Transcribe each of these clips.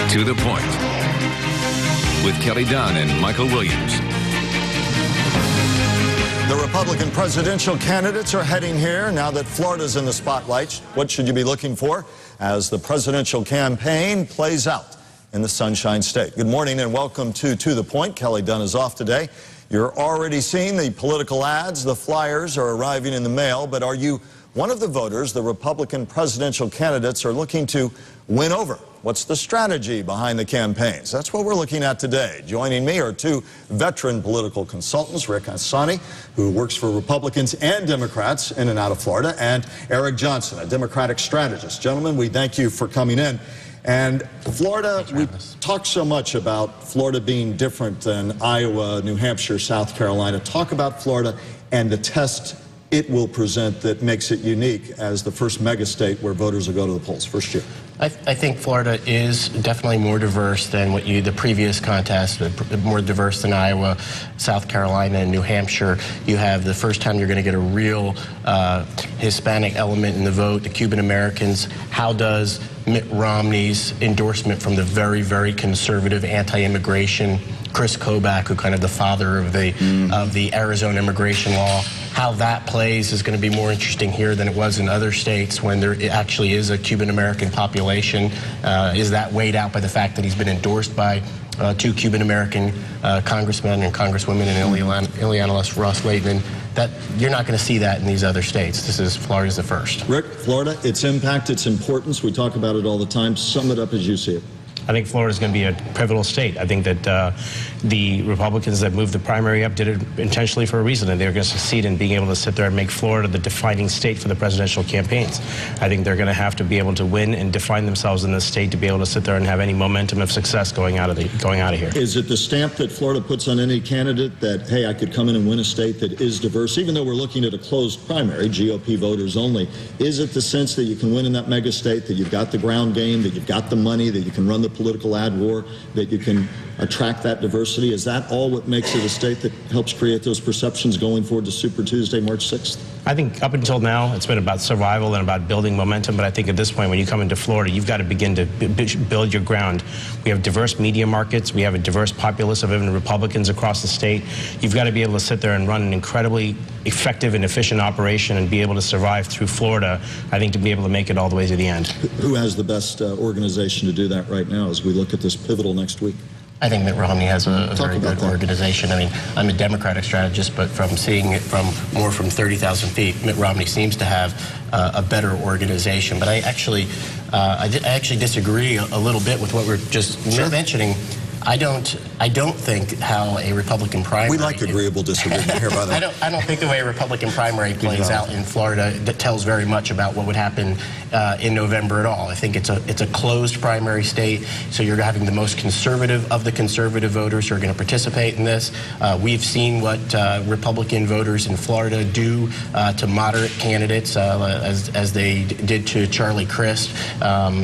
To the Point with Kelly Dunn and Michael Williams. The Republican presidential candidates are heading here now that Florida's in the spotlight. What should you be looking for as the presidential campaign plays out in the Sunshine State? Good morning and welcome to the Point. Kelly Dunn is off today. You're already seeing the political ads. The flyers are arriving in the mail. But are you one of the voters the Republican presidential candidates are looking to win over? What's the strategy behind the campaigns? That's what we're looking at today. Joining me are two veteran political consultants, Rick Hassani, who works for Republicans and Democrats in and out of Florida, and Eric Johnson, a Democratic strategist. Gentlemen, we thank you for coming in. And Florida, we talk so much about Florida being different than Iowa, New Hampshire, South Carolina. Talk about Florida and the test it will present that makes it unique as the first mega state where voters will go to the polls. First year. I think Florida is definitely more diverse than the previous contest, more diverse than Iowa, South Carolina, and New Hampshire. You have the first time you're going to get a real Hispanic element in the vote, the Cuban Americans. How does Mitt Romney's endorsement from the very, very conservative anti-immigration Chris Kobach, who kind of the father of the Arizona immigration law, how that plays is going to be more interesting here than it was in other states when there actually is a Cuban-American population. Is that weighed out by the fact that he's been endorsed by two Cuban-American congressmen and congresswomen and Ileana Ros-Lehtinen? That you're not going to see that in these other states. Florida's the first. Rick, Florida, its impact, its importance, we talk about it all the time. Sum it up as you see it. I think Florida is going to be a pivotal state. I think that the Republicans that moved the primary up did it intentionally for a reason, and they're going to succeed in being able to sit there and make Florida the defining state for the presidential campaigns. I think they're going to have to be able to win and define themselves in this state to be able to sit there and have any momentum of success going out of here. Is it the stamp that Florida puts on any candidate that, hey, I could come in and win a state that is diverse, even though we're looking at a closed primary, GOP voters only? Is it the sense that you can win in that mega state, that you've got the ground game, that you've got the money, that you can run the political ad war, that you can attract that diversity? Is that all what makes it a state that helps create those perceptions going forward to Super Tuesday, March 6th? I think up until now, it's been about survival and about building momentum. But I think at this point, when you come into Florida, you've got to begin to build your ground. We have diverse media markets. We have a diverse populace of even Republicans across the state. You've got to be able to sit there and run an incredibly effective and efficient operation and be able to survive through Florida, I think, to be able to make it all the way to the end. Who has the best organization to do that right now as we look at this pivotal next week? I think Mitt Romney has a very good organization. I mean, I'm a Democratic strategist, but from seeing it from 30,000 feet, Mitt Romney seems to have a better organization. But I actually disagree a little bit with what we're just mentioning. I don't think how a Republican primary. We like agreeable disagreement here, by the way. I don't think the way a Republican primary plays out in Florida that tells very much about what would happen in November at all. I think it's a closed primary state, so you're having the most conservative of the conservative voters who are going to participate in this. We've seen what Republican voters in Florida do to moderate candidates, as they did to Charlie Crist.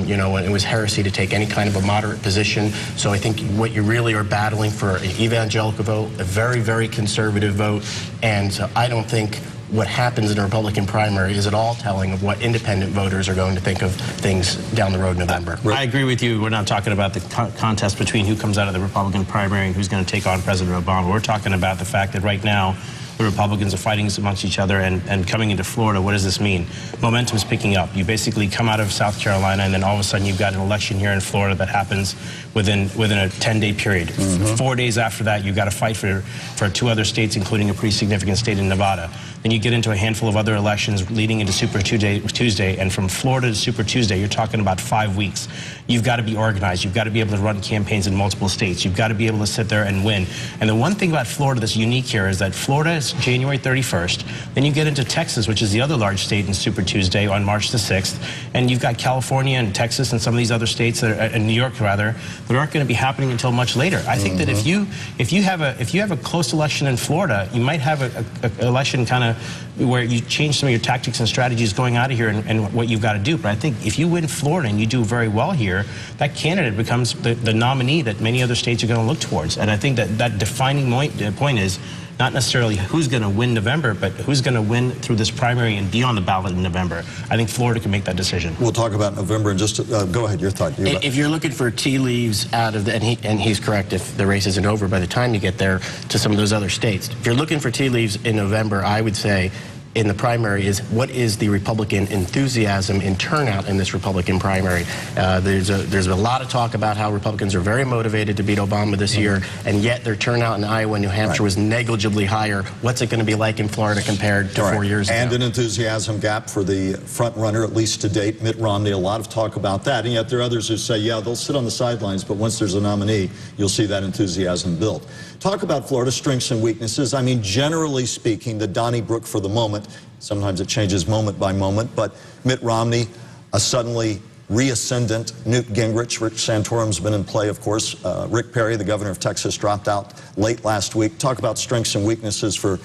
You know, when it was heresy to take any kind of a moderate position. So I think what you really are battling for an evangelical vote, a very, very conservative vote, and so I don't think what happens in a Republican primary is at all telling of what independent voters are going to think of things down the road in November. I agree with you. We're not talking about the contest between who comes out of the Republican primary and who's going to take on President Obama. We're talking about the fact that right now the Republicans are fighting amongst each other, and coming into Florida, what does this mean? Momentum's picking up. You basically come out of South Carolina, and then all of a sudden you've got an election here in Florida that happens within a 10-day period. 4 days after that, you've got to fight for two other states, including a pretty significant state in Nevada. Then you get into a handful of other elections leading into Super Tuesday, and from Florida to Super Tuesday, you're talking about 5 weeks. You've got to be organized. You've got to be able to run campaigns in multiple states. You've got to be able to sit there and win. And the one thing about Florida that's unique here is that Florida is January 31st. Then you get into Texas, which is the other large state in Super Tuesday on March the 6th. And you've got California and Texas and some of these other states, that are, and New York rather, that aren't going to be happening until much later. I think that if you have a close election in Florida, you might have an election kind of where you change some of your tactics and strategies going out of here and what you've got to do. But I think if you win Florida and you do very well here, that candidate becomes the nominee that many other states are going to look towards. And I think that defining point is not necessarily who's going to win November, but who's going to win through this primary and be on the ballot in November. I think Florida can make that decision. We'll talk about November in just go ahead, your thought. If you're looking for tea leaves out of the, and he's correct, if the race isn't over by the time you get there to some of those other states, if you're looking for tea leaves in November, I would say in the primary is what is the Republican enthusiasm and turnout in this Republican primary. There's a lot of talk about how Republicans are very motivated to beat Obama this year, and yet their turnout in Iowa and New Hampshire was negligibly higher. What's it going to be like in Florida compared to 4 years ago? And an enthusiasm gap for the front runner, at least to date, Mitt Romney. A lot of talk about that, and yet there are others who say, yeah, they'll sit on the sidelines, but once there's a nominee, you'll see that enthusiasm build. Talk about Florida's strengths and weaknesses. I mean, generally speaking, the Donnybrook for the moment, sometimes it changes moment by moment, but Mitt Romney, a suddenly reascendant Newt Gingrich. Rick Santorum's been in play, of course. Rick Perry, the governor of Texas, dropped out late last week. Talk about strengths and weaknesses for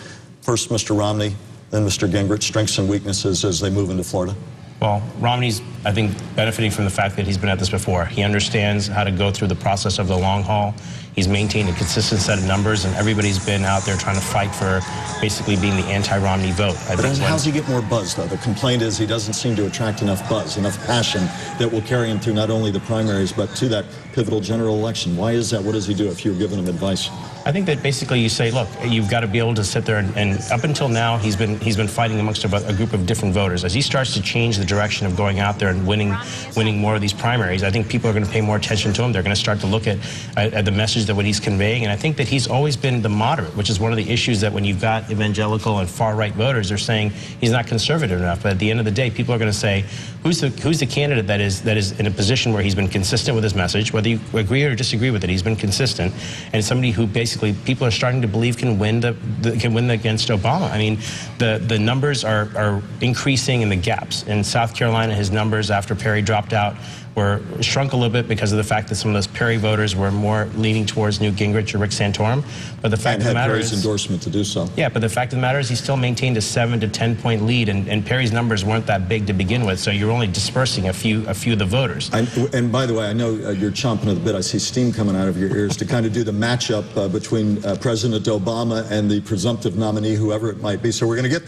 first Mr. Romney, then Mr. Gingrich, strengths and weaknesses as they move into Florida. Well, Romney's, I think, benefiting from the fact that he's been at this before. He understands how to go through the process of the long haul. He's maintained a consistent set of numbers, and everybody's been out there trying to fight for basically being the anti-Romney vote. But how does he get more buzz, though? The complaint is he doesn't seem to attract enough buzz, enough passion that will carry him through not only the primaries, but to that pivotal general election. Why is that? What does he do if you're giving him advice? I think that basically you say, look, you've got to be able to sit there, and up until now, he's been fighting amongst a group of different voters. As he starts to change the direction of going out there and winning more of these primaries, I think people are going to pay more attention to him. They're going to start to look at the message that what he's conveying, and I think that he's always been the moderate, which is one of the issues that when you've got evangelical and far-right voters, they're saying he's not conservative enough. But at the end of the day, people are going to say, who's the candidate that is in a position where he's been consistent with his message, whether you agree or disagree with it, he's been consistent, and somebody who basically people are starting to believe can win against Obama. I mean, the numbers are increasing in the gaps. In South Carolina, his numbers after Perry dropped out were shrunk a little bit because of the fact that some of those Perry voters were more leaning towards Newt Gingrich or Rick Santorum. But the fact of the matter is, Perry's endorsement to do so. Yeah, but the fact of the matter is he still maintained a 7 to 10 point lead, and Perry's numbers weren't that big to begin with, so you're only dispersing a few of the voters. And by the way, I know you're chomping at the bit. I see steam coming out of your ears to kind of do the matchup between President Obama and the presumptive nominee, whoever it might be. So we're going to get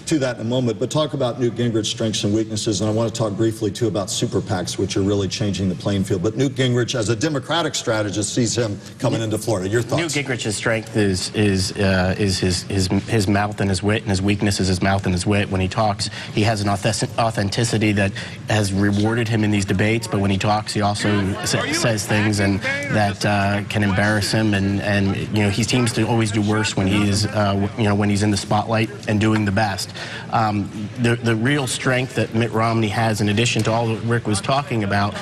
to that in a moment, but talk about Newt Gingrich's strengths and weaknesses, and I want to talk briefly, too, about super PACs, which are really changing the playing field. But Newt Gingrich, as a Democratic strategist, sees him coming into Florida. Your thoughts? Newt Gingrich's strength is his mouth and his wit, and his weakness is his mouth and his wit. When he talks, he has an authenticity that has rewarded him in these debates, but when he talks, he also says things and that can embarrass him, and you know, he seems to always do worse when he's when he's in the spotlight and doing the best. The real strength that Mitt Romney has, in addition to all that Rick was talking about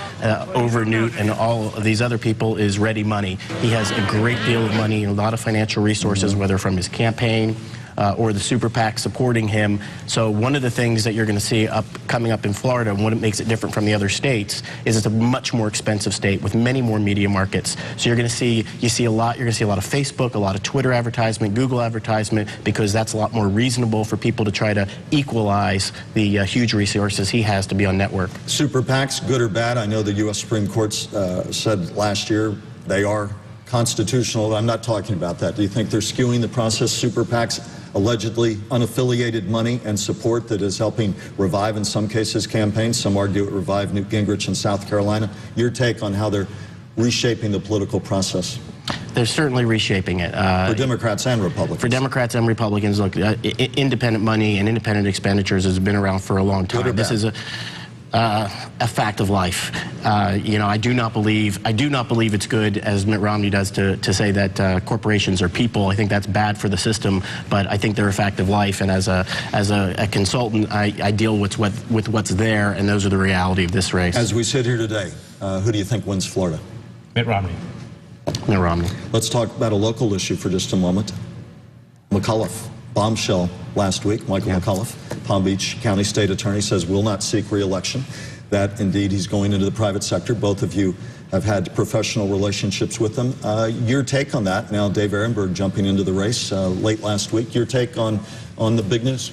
over Newt and all of these other people, is ready money. He has a great deal of money and a lot of financial resources, whether from his campaign or the super PAC supporting him. So one of the things that you're going to see coming up in Florida, and what it makes it different from the other states, is it's a much more expensive state with many more media markets. So you're going to see a lot of Facebook, a lot of Twitter advertisement, Google advertisement, because that's a lot more reasonable for people to try to equalize the huge resources he has to be on network. Super PACs, good or bad? I know the U.S. Supreme Court said last year they are constitutional. I'm not talking about that. Do you think they're skewing the process? Super PACs, allegedly unaffiliated money and support that is helping revive, in some cases, campaigns. Some argue it revived Newt Gingrich in South Carolina. Your take on how they're reshaping the political process? They're certainly reshaping it. For Democrats and Republicans. For Democrats and Republicans, look, independent money and independent expenditures has been around for a long time. This is a fact of life. You know, I do not believe it's good, as Mitt Romney does, to say that corporations are people. I think that's bad for the system, but I think they're a fact of life. And as a consultant, I deal with what's there, and those are the reality of this race. As we sit here today, who do you think wins Florida? Mitt Romney. Mitt Romney. Let's talk about a local issue for just a moment. McAuliffe. Bombshell last week. Michael McAuliffe, Palm Beach County State Attorney, says will not seek re-election. That indeed he's going into the private sector. Both of you have had professional relationships with him. Your take on that? Now Dave Ehrenberg jumping into the race late last week. Your take on the big news?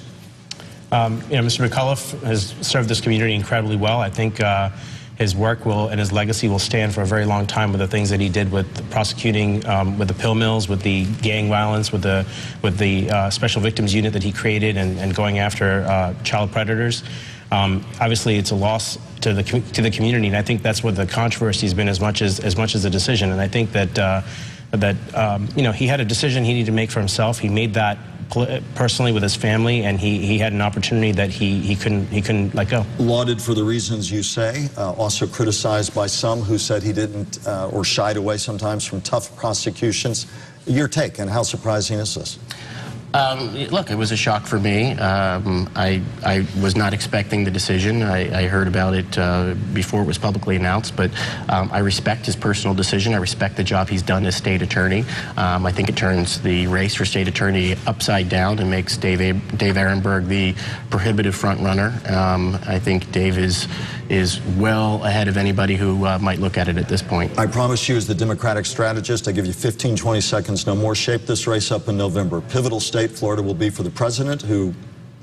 You know, Mr. McAuliffe has served this community incredibly well. I think his work will and his legacy will stand for a very long time with the things that he did with prosecuting, with the pill mills, with the gang violence, with the special victims unit that he created, and going after child predators. Obviously, it's a loss to the community, and I think that's what the controversy has been as much as the decision. And I think that you know, he had a decision he needed to make for himself. He made that personally with his family, and he had an opportunity that he couldn't let go. Lauded for the reasons you say, also criticized by some who said he didn't or shied away sometimes from tough prosecutions. Your take, and how surprising is this? Look, it was a shock for me. I was not expecting the decision. I heard about it before it was publicly announced, but I respect his personal decision. I respect the job he's done as state attorney. I think it turns the race for state attorney upside down and makes Dave Aronberg the prohibitive front runner. I think Dave is well ahead of anybody who might look at it at this point. I promise you, as the Democratic strategist, I give you 15, 20 seconds, no more. Shape this race up in November. Pivotal state Florida will be for the president, who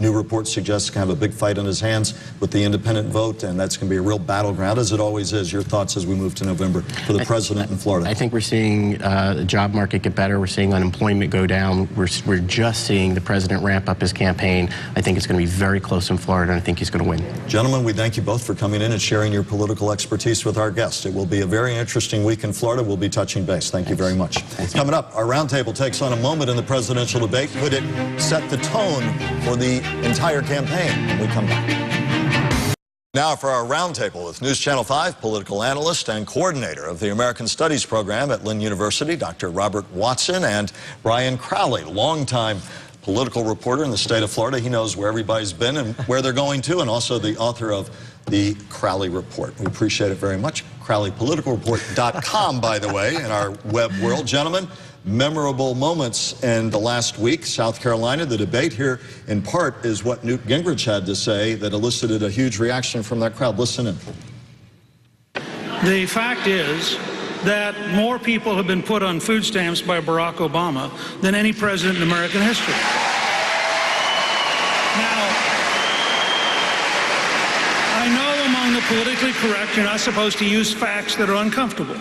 new reports suggest can have a big fight on his hands with the independent vote, and that's going to be a real battleground, as it always is. Your thoughts as we move to November for the president in Florida? I think we're seeing the job market get better. We're seeing unemployment go down. We're just seeing the president ramp up his campaign. I think it's going to be very close in Florida, and I think he's going to win. Gentlemen, we thank you both for coming in and sharing your political expertise with our guests. It will be a very interesting week in Florida. We'll be touching base. Thank you very much. Coming up, our roundtable takes on a moment in the presidential debate. Could it set the tone for the entire campaign when we come back? Now for our roundtable with News Channel 5 political analyst and coordinator of the American Studies program at Lynn University, Dr. Robert Watson, and Brian Crowley, longtime political reporter in the state of Florida. He knows where everybody's been and where they're going to, and also the author of the Crowley Report. We appreciate it very much. CrowleyPoliticalReport.com, by the way, in our web world. Gentlemen, memorable moments in the last week. South Carolina, the debate here in part is what Newt Gingrich had to say that elicited a huge reaction from that crowd. Listen in. The fact is that more people have been put on food stamps by Barack Obama than any president in American history. Now, I know among the politically correct, you're not supposed to use facts that are uncomfortable.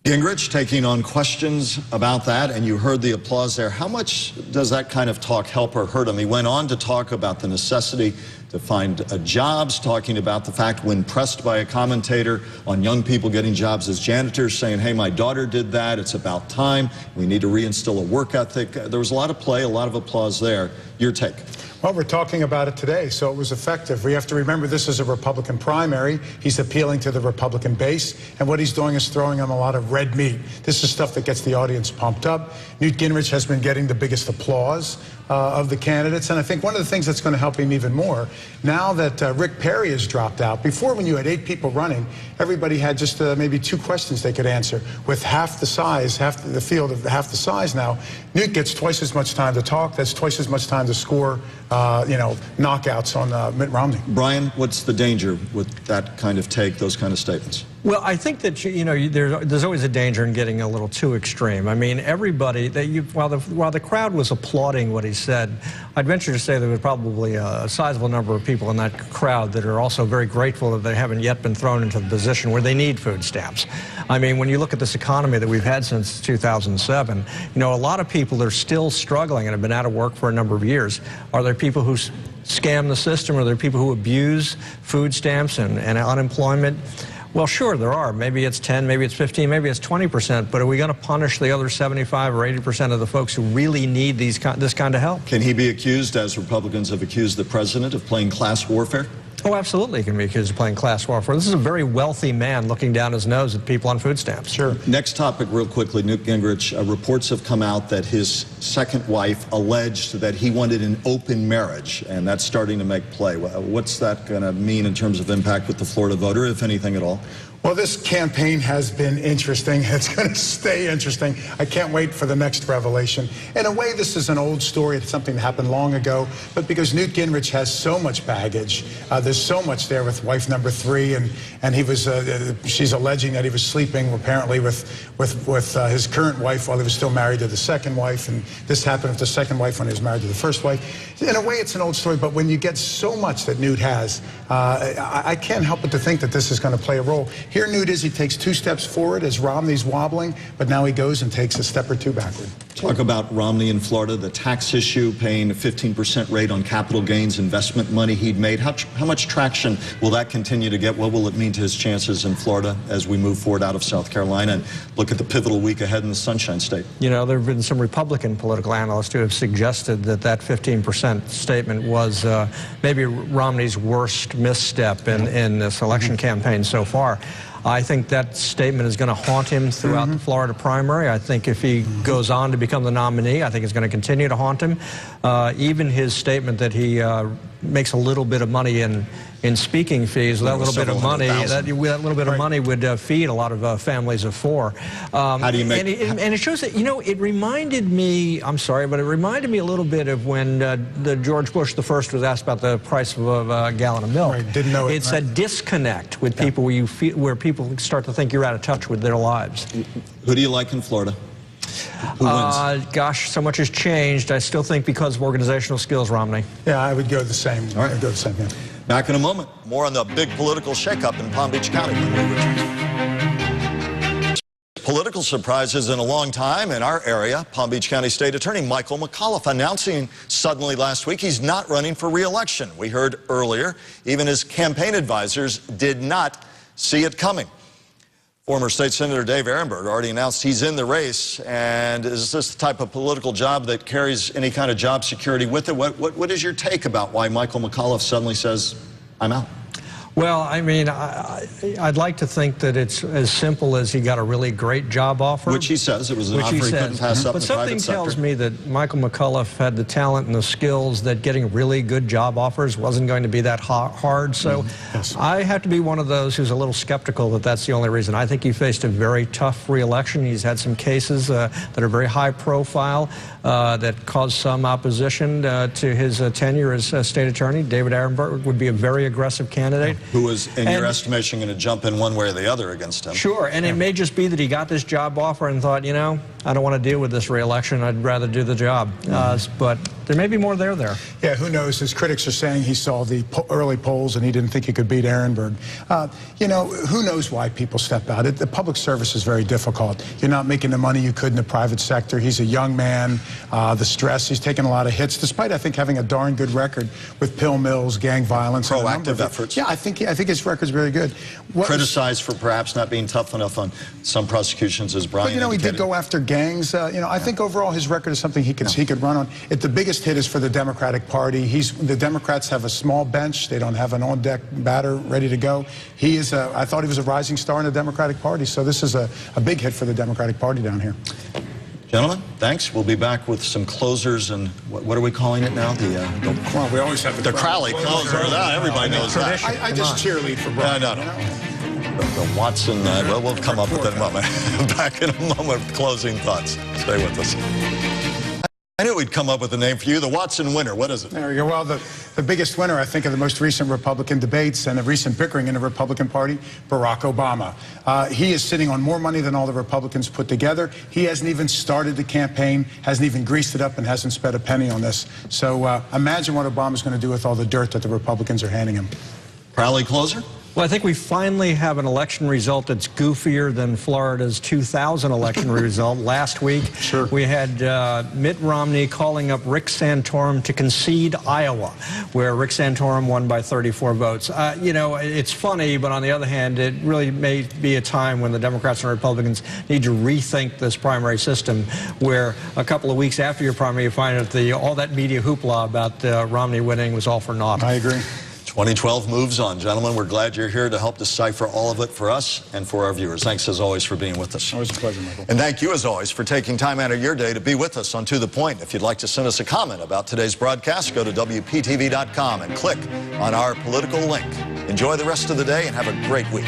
Gingrich taking on questions about that, and you heard the applause there. How much does that kind of talk help or hurt him? He went on to talk about the necessity to find jobs, talking about the fact when pressed by a commentator on young people getting jobs as janitors, saying, hey, my daughter did that, it's about time, we need to reinstill a work ethic. There was a lot of play, a lot of applause there. Your take? Well, we're talking about it today, so it was effective. We have to remember this is a Republican primary. He's appealing to the Republican base, and what he's doing is throwing them a lot of red meat. This is stuff that gets the audience pumped up. Newt Gingrich has been getting the biggest applause of the candidates, and I think one of the things that's going to help him even more, now that Rick Perry has dropped out, before when you had 8 people running, everybody had just maybe 2 questions they could answer. With half the size, half the field of half the size now, Newt gets twice as much time to talk, that's twice as much time to score knockouts on Mitt Romney. Brian, what's the danger with that kind of take, those kind of statements? Well, I think that there's always a danger in getting a little too extreme. I mean, everybody while the crowd was applauding what he said, I'd venture to say there was probably a sizable number of people in that crowd that are also very grateful that they haven't yet been thrown into the position where they need food stamps. I mean, when you look at this economy that we've had since 2007, a lot of people are still struggling and have been out of work for a number of years. Are there people who scam the system? Are there people who abuse food stamps and unemployment? Well, sure, there are. Maybe it's 10, maybe it's 15, maybe it's 20%, but are we going to punish the other 75 or 80% of the folks who really need this kind of help? Can he be accused, as Republicans have accused the president, of playing class warfare? Oh, absolutely, he can be accused of playing class warfare. This is a very wealthy man looking down his nose at people on food stamps. Sure. Next topic, real quickly, Newt Gingrich. Reports have come out that his second wife alleged that he wanted an open marriage, and that's starting to make play. What's that going to mean in terms of impact with the Florida voter, if anything at all? Well, this campaign has been interesting. It's going to stay interesting. I can't wait for the next revelation. In a way, this is an old story. It's something that happened long ago. But because Newt Gingrich has so much baggage, there's so much there with wife number 3, and he was she's alleging that he was sleeping apparently with his current wife while he was still married to the second wife, and this happened with the second wife when he was married to the first wife. In a way, it's an old story. But when you get so much that Newt has, I can't help but to think that this is going to play a role. Here Newt is, he takes 2 steps forward as Romney's wobbling, but now he goes and takes a step or 2 backward. Talk about Romney in Florida, the tax issue, paying a 15% rate on capital gains investment money he'd made. How much traction will that continue to get? What will it mean to his chances in Florida as we move forward out of South Carolina and look at the pivotal week ahead in the Sunshine State? You know, there have been some Republican political analysts who have suggested that that 15% statement was maybe Romney's worst misstep in this election campaign so far. I think that statement is going to haunt him throughout the Florida primary. I think if he goes on to become the nominee, I think it's going to continue to haunt him. Even his statement that he makes a little bit of money in speaking fees, that little bit of money, that little bit of money would feed a lot of families of 4. How do you make? And it shows that, you know, it reminded me, I'm sorry, but it reminded me a little bit of when the George Bush the first was asked about the price of a gallon of milk. Right, didn't know it. It's a disconnect with people where people start to think you're out of touch with their lives. Who do you like in Florida? Who wins? Gosh, so much has changed. I still think because of organizational skills, Romney. Yeah, I would go the same. All right. I'd go the same, yeah. Back in a moment. More on the big political shakeup in Palm Beach County when we return. Political surprises in a long time in our area. Palm Beach County State Attorney Michael McAuliffe announcing suddenly last week he's not running for re-election. We heard earlier, even his campaign advisors did not see it coming. Former State Senator Dave Ehrenberg already announced he's in the race. And is this the type of political job that carries any kind of job security with it? What is your take about why Michael McAuliffe suddenly says, I'm out? Well, I mean, I'd like to think that it's as simple as he got a really great job offer. Which he says. It was an offer he couldn't pass up in the private sector. But something tells me that Michael McAuliffe had the talent and the skills that getting really good job offers wasn't going to be that hard. So I have to be one of those who's a little skeptical that that's the only reason. I think he faced a very tough re-election. He's had some cases that are very high profile that caused some opposition to his tenure as state attorney. David Ehrenberg would be a very aggressive candidate. Who was, in your estimation, going to jump in one way or the other against him. Sure, and it may just be that he got this job offer and thought, you know, I don't want to deal with this re-election. I'd rather do the job. But there may be more there. Yeah, who knows? His critics are saying he saw the early polls and he didn't think he could beat Ehrenberg. You know, who knows why people step out? The public service is very difficult. You're not making the money you could in the private sector. He's a young man. The stress, he's taken a lot of hits, despite, I think, having a darn good record with pill mills, gang violence. Proactive efforts. Yeah, I think his record's really good. Criticized for perhaps not being tough enough on some prosecutions, as Brian But, you know, indicated. he did go after gangs. You know, I think overall his record is something he could run on. The biggest hit is for the Democratic Party. The Democrats have a small bench. They don't have an on-deck batter ready to go. He is I thought he was a rising star in the Democratic Party, so this is a big hit for the Democratic Party down here. Gentlemen, thanks. We'll be back with some closers and what are we calling it now? Well, we always have the Crowley closer. Everybody knows that. I just cheerlead for Brian. No. The Watson, we'll come up with that in a moment. Back in a moment with closing thoughts. Stay with us. I knew we'd come up with a name for you, the Watson winner. What is it? There we go. Well, the biggest winner, I think, of the most recent Republican debates and the recent bickering in the Republican Party, Barack Obama. He is sitting on more money than all the Republicans put together. He hasn't even started the campaign, hasn't even greased it up, and hasn't spent a penny on this. So imagine what Obama's going to do with all the dirt that the Republicans are handing him. Crowley closer? Well, I think we finally have an election result that's goofier than Florida's 2000 election result. Last week, we had Mitt Romney calling up Rick Santorum to concede Iowa, where Rick Santorum won by 34 votes. You know, it's funny, but on the other hand, it really may be a time when the Democrats and Republicans need to rethink this primary system, where a couple of weeks after your primary, you find that all that media hoopla about Romney winning was all for naught. I agree. 2012 moves on. Gentlemen, we're glad you're here to help decipher all of it for us and for our viewers. Thanks, as always, for being with us. Always a pleasure, Michael. And thank you, as always, for taking time out of your day to be with us on To The Point. If you'd like to send us a comment about today's broadcast, go to WPTV.com and click on our political link. Enjoy the rest of the day and have a great week.